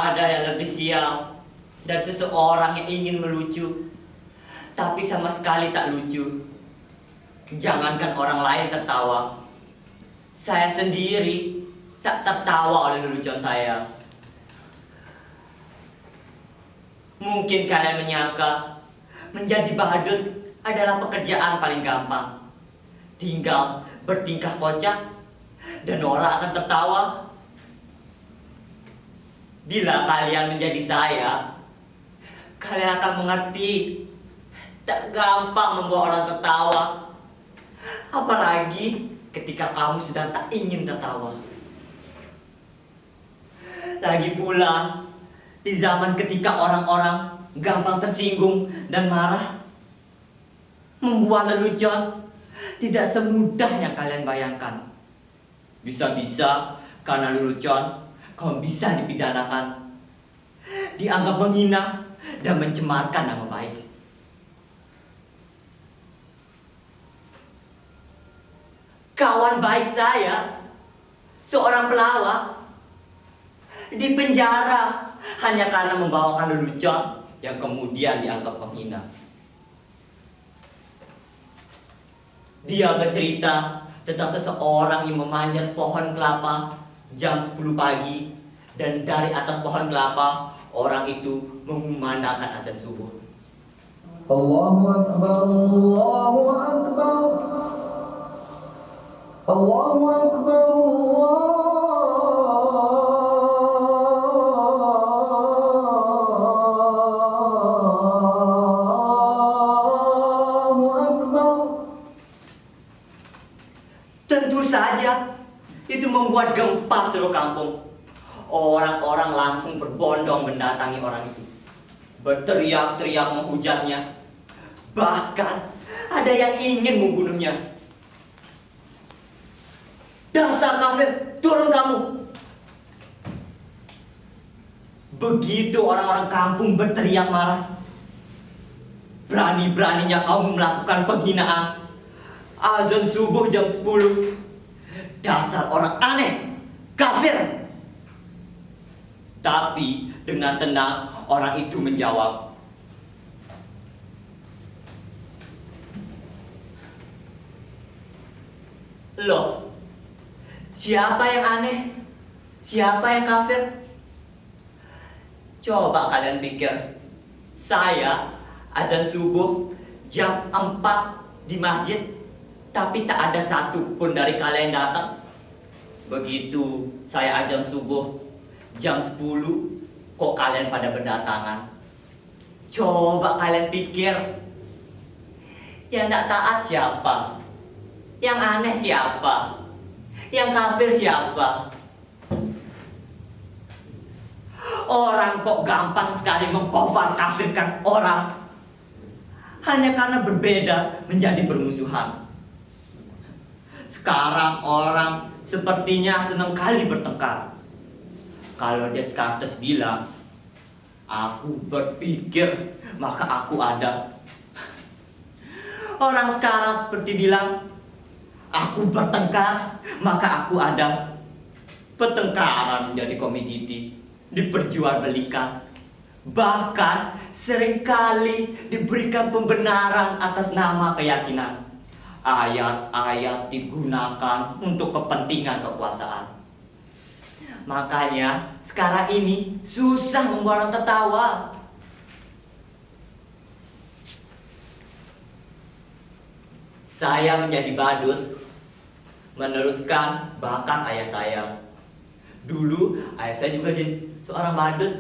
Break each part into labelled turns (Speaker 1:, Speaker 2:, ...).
Speaker 1: ada yang lebih sial dari seseorang yang ingin melucu, tapi sama sekali tak lucu. Jangankan orang lain tertawa, saya sendiri tak tertawa oleh lelucon saya. Mungkin kalian menyangka menjadi badut adalah pekerjaan paling gampang. Tinggal bertingkah kocak dan orang akan tertawa. Bila kalian menjadi saya, kalian akan mengerti tak gampang membuat orang tertawa. Apalagi ketika kamu sedang tak ingin tertawa. Lagi pula, di zaman ketika orang-orang gampang tersinggung dan marah, membuat lelucon tidak semudah yang kalian bayangkan. Bisa-bisa karena lelucon kamu bisa dipidanakan, dianggap menghina dan mencemarkan nama baik. Kawan baik saya, seorang pelawak, dipenjara hanya karena membawakan lelucon yang kemudian dianggap menghina. Dia bercerita tentang seseorang yang memanjat pohon kelapa jam 10 pagi, dan dari atas pohon kelapa orang itu mengumandangkan azan subuh.
Speaker 2: Allahu Akbar, Allahu Akbar, Allahu Akbar, Allahu Akbar.
Speaker 1: Tentu saja itu membuat gempar seluruh kampung. Orang-orang langsung berbondong mendatangi orang itu, berteriak-teriak menghujatnya. Bahkan ada yang ingin membunuhnya. Dasar kafir, turun kamu! Begitu orang-orang kampung berteriak marah. Berani-beraninya kamu melakukan penghinaan. Azan subuh jam 10. Dasar orang aneh, kafir. Tapi dengan tenang orang itu menjawab, "Loh, siapa yang aneh? Siapa yang kafir? Coba kalian pikir, saya azan subuh jam 4 di masjid, tapi tak ada satu pun dari kalian datang. Begitu saya azan subuh jam 10, kok kalian pada berdatangan? Coba kalian pikir, yang tak taat siapa? Yang aneh siapa? Yang kafir siapa? Orang kok gampang sekali mengkafir kafirkan orang hanya karena berbeda menjadi bermusuhan. Sekarang orang sepertinya senang kali bertengkar. Kalau Descartes bilang, aku berpikir maka aku ada. Orang sekarang seperti bilang, aku bertengkar maka aku ada. Pertengkaran menjadi komoditi, diperjualbelikan. Bahkan seringkali diberikan pembenaran atas nama keyakinan. Ayat-ayat digunakan untuk kepentingan kekuasaan. Makanya sekarang ini susah membuat orang tertawa. Saya menjadi badut meneruskan bakat ayah saya. Dulu ayah saya juga jadi seorang badut.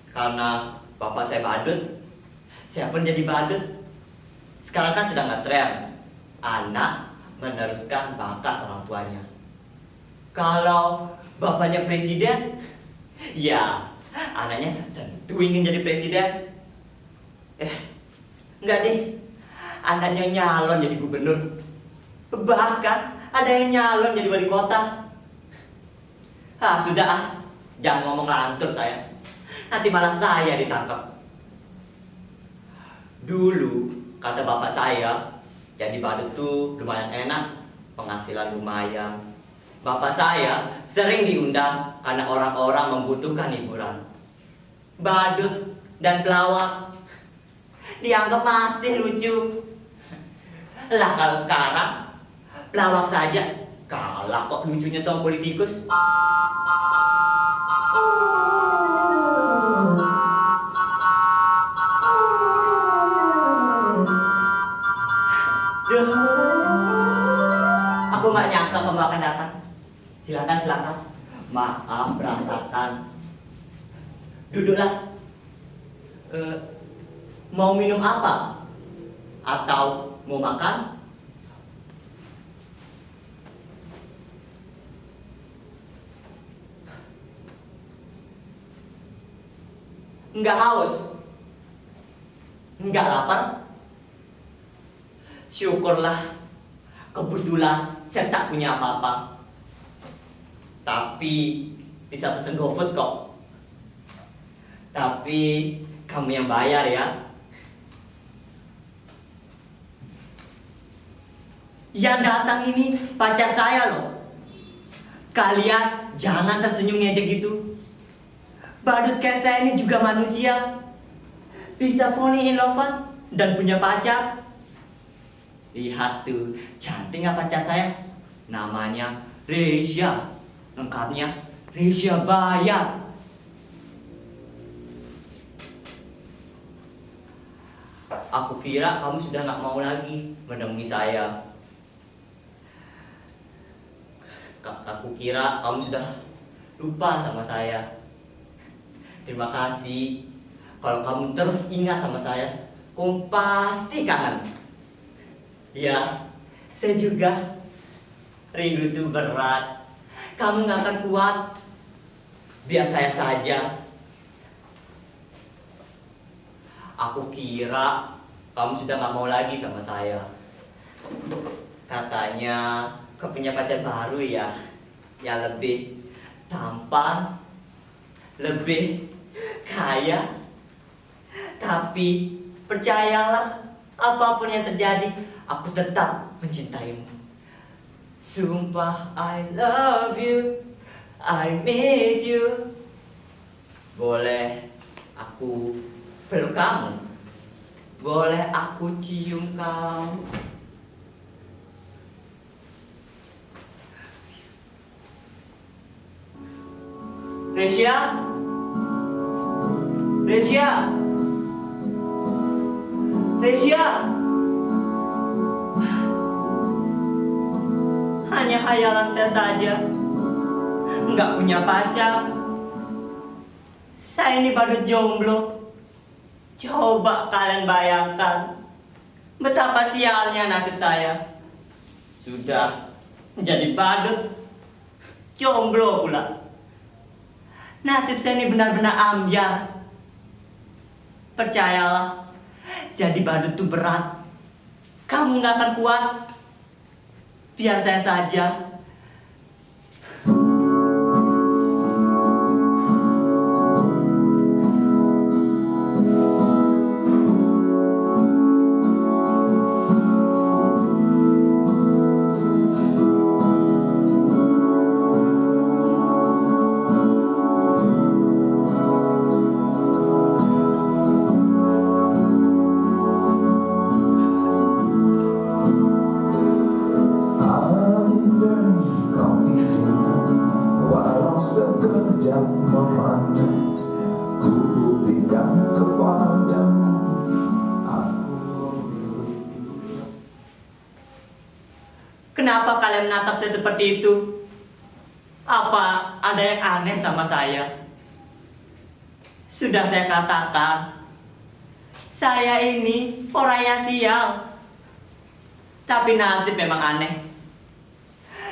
Speaker 1: Karena bapak saya badut, saya pun jadi badut. Sekarang kan sedang ngetren, anak meneruskan bakat orang tuanya. Kalau bapaknya presiden, ya anaknya tentu ingin jadi presiden. Enggak deh, anaknya nyalon jadi gubernur. Bahkan ada yang nyalon jadi wali kota. Sudah jangan ngomong lantur saya. Nanti malah saya ditangkap. Dulu kata bapak saya, jadi badut tuh lumayan enak, penghasilan lumayan, Bapak saya sering diundang karena orang-orang membutuhkan hiburan. Badut dan pelawak dianggap masih lucu. Lah kalau sekarang pelawak saja kalah kok lucunya sama politikus. Duh, aku nggak nyangka kamu akan datang. Silakan, silakan. Maaf berantakan. Duduklah. Mau minum apa? Atau mau makan? Enggak haus? Enggak lapar? Syukurlah, kebetulan saya tak punya apa-apa. Tapi bisa pesen GoFood kok. Tapi kamu yang bayar ya. Yang datang ini pacar saya loh. Kalian jangan tersenyum ngejek gitu. Badut kayak saya ini juga manusia. Bisa falling in love dan punya pacar. Lihat tuh, cantik nggak pacar saya? Namanya Reisha. Lengkapnya Reisha Bayar. Aku kira kamu sudah nggak mau lagi menemui saya. Aku kira kamu sudah lupa sama saya. Terima kasih. Kalau kamu terus ingat sama saya, kamu pasti kangen. Ya, saya juga. Rindu itu berat. Kamu nggak akan kuat. Biar saya saja. Aku kira kamu sudah nggak mau lagi sama saya. Katanya kau punya pacar baru ya, yang lebih tampan, lebih kaya. Tapi percayalah, apapun yang terjadi, aku tetap mencintaimu. Sumpah I love you, I miss you. Boleh aku peluk kamu? Boleh aku cium kamu? Reisha? Reisha? Reisha? Hanya khayalan saya saja. Nggak punya pacar. Saya ini badut jomblo. Coba kalian bayangkan betapa sialnya nasib saya. Sudah menjadi badut, jomblo pula. Nasib saya ini benar-benar ambyar. Percayalah, jadi badut itu berat. Kamu nggak akan kuat. Biar saya saja.
Speaker 3: Sekejap memandang, ku berikan kepadamu.
Speaker 1: Kenapa kalian menatap saya seperti itu? Apa ada yang aneh sama saya? Sudah saya katakan, saya ini orang yang sial. Tapi nasib memang aneh.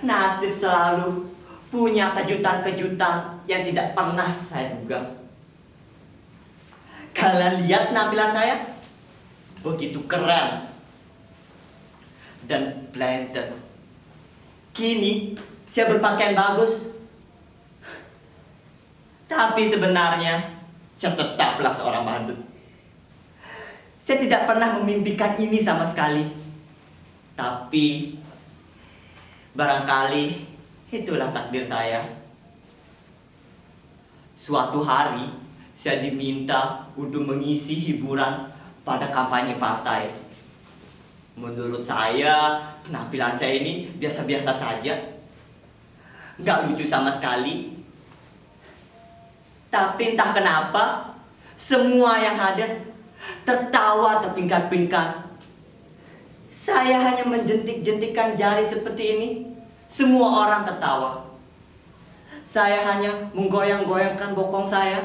Speaker 1: Nasib selalu punya kejutan-kejutan yang tidak pernah saya duga. Kalian lihat penampilan saya? Begitu keren dan blended. Kini saya berpakaian bagus. Tapi sebenarnya saya tetaplah seorang badut. Saya tidak pernah memimpikan ini sama sekali. Tapi barangkali Itulah takdir saya. Suatu hari, saya diminta untuk mengisi hiburan pada kampanye partai. Menurut saya, penampilan saya ini biasa-biasa saja. Nggak lucu sama sekali. Tapi entah kenapa, semua yang hadir tertawa terpingkat-pingkat. Saya hanya menjentik-jentikkan jari seperti ini. Semua orang tertawa. Saya hanya menggoyang-goyangkan bokong saya.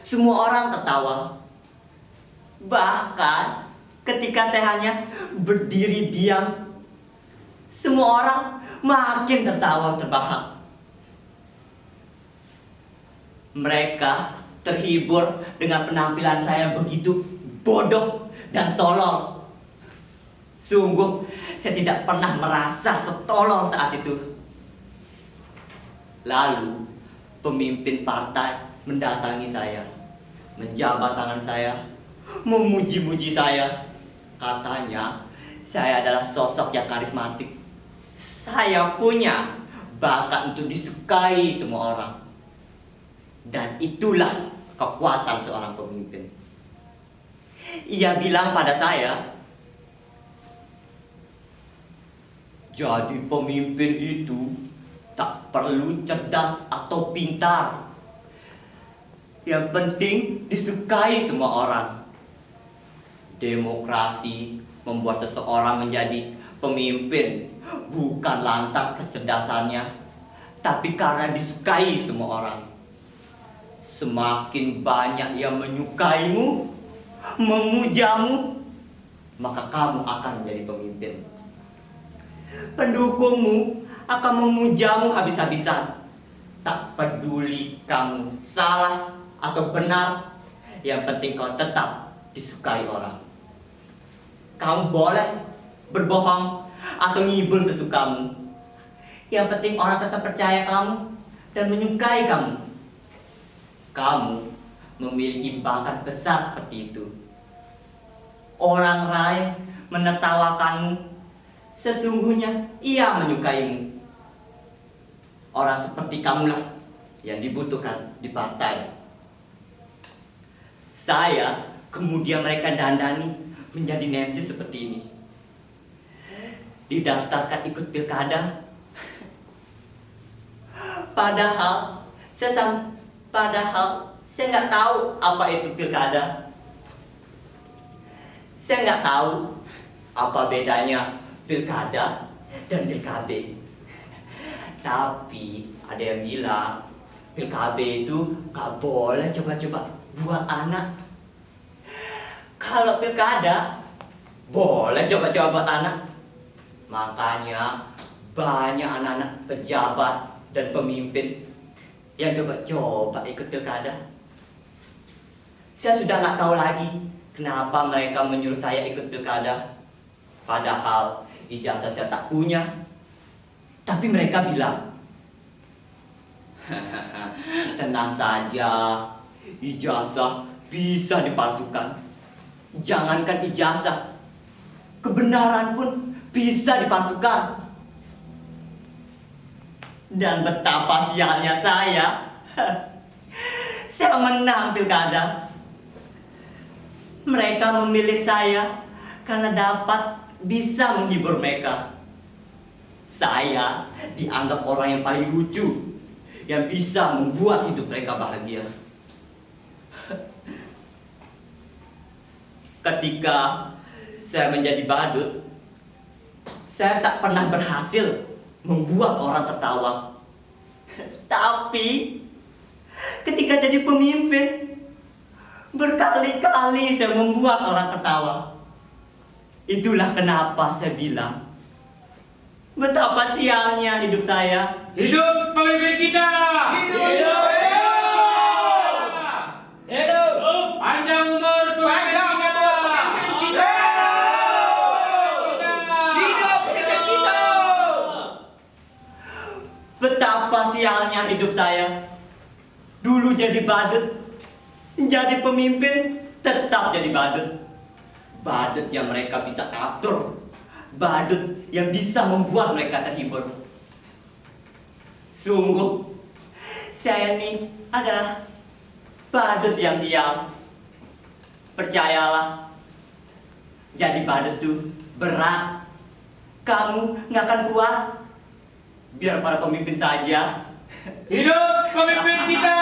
Speaker 1: Semua orang tertawa. Bahkan ketika saya hanya berdiri diam, semua orang makin tertawa terbahak. Mereka terhibur dengan penampilan saya begitu bodoh dan tolol. Sungguh, saya tidak pernah merasa setolol saat itu. Lalu, pemimpin partai mendatangi saya, menjabat tangan saya, memuji-muji saya. Katanya, saya adalah sosok yang karismatik. Saya punya bakat untuk disukai semua orang. Dan itulah kekuatan seorang pemimpin. Ia bilang pada saya, jadi pemimpin itu tak perlu cerdas atau pintar. Yang penting disukai semua orang. Demokrasi membuat seseorang menjadi pemimpin bukan lantas kecerdasannya, tapi karena disukai semua orang. Semakin banyak yang menyukaimu, memujamu, maka kamu akan menjadi pemimpin. Pendukungmu akan memujamu habis-habisan. Tak peduli kamu salah atau benar, yang penting kau tetap disukai orang. Kamu boleh berbohong atau ngibul sesukamu. Yang penting orang tetap percaya kamu dan menyukai kamu. Kamu memiliki bakat besar seperti itu. Orang lain menertawakanmu, sesungguhnya ia menyukaimu. Orang seperti kamulah yang dibutuhkan di partai. Saya kemudian mereka dandani menjadi netsis seperti ini. Didaftarkan ikut pilkada. Padahal saya nggak tahu apa itu pilkada. Saya nggak tahu apa bedanya pilkada dan pilkada. Tapi ada yang bilang pilkada itu nggak boleh coba-coba buat anak. Kalau pilkada boleh coba-coba buat anak. Makanya banyak anak-anak pejabat dan pemimpin yang coba-coba ikut pilkada. Saya sudah nggak tahu lagi kenapa mereka menyuruh saya ikut pilkada. Padahal ijazah saya tak punya. Tapi mereka bilang, tenang saja, ijazah bisa dipalsukan. Jangankan ijazah, kebenaran pun bisa dipalsukan. Dan betapa sialnya saya. Saya menang pilkada. Mereka memilih saya karena dapat bisa menghibur mereka. Saya dianggap orang yang paling lucu, yang bisa membuat hidup mereka bahagia. Ketika saya menjadi badut, saya tak pernah berhasil membuat orang tertawa. Tapi ketika jadi pemimpin, berkali-kali saya membuat orang tertawa. Itulah kenapa saya bilang, betapa sialnya hidup saya.
Speaker 4: Hidup pemimpin kita!
Speaker 1: Hidup!
Speaker 4: Hidup! Panjang umur pemimpin kita!
Speaker 1: Hidup pemimpin kita! Betapa sialnya hidup saya. Dulu jadi badut, jadi pemimpin, tetap jadi badut. Badut yang mereka bisa atur, badut yang bisa membuat mereka terhibur. Sungguh, saya ini adalah badut yang sial. Percayalah, jadi badut tuh berat. Kamu nggak akan kuat. Biar para pemimpin saja.
Speaker 4: Hidup pemimpin kita!